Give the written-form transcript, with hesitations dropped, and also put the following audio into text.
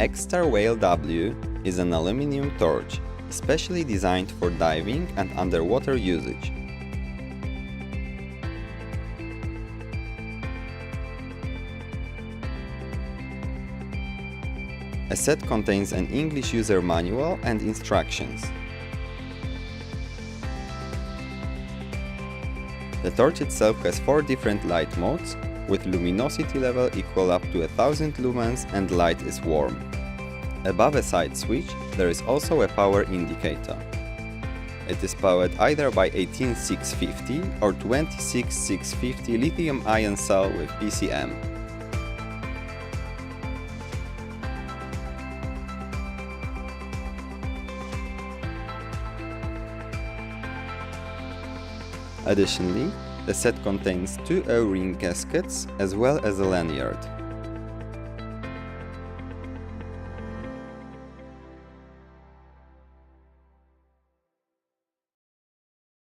XTAR D26W is an aluminium torch, specially designed for diving and underwater usage. A set contains an English user manual and instructions. The torch itself has 4 different light modes, with luminosity level equal up to 1000 lumens and light is warm. Above a side switch, there is also a power indicator. It is powered either by 18650 or 26650 lithium-ion cell with PCM. Additionally, the set contains 2 O-ring gaskets as well as a lanyard.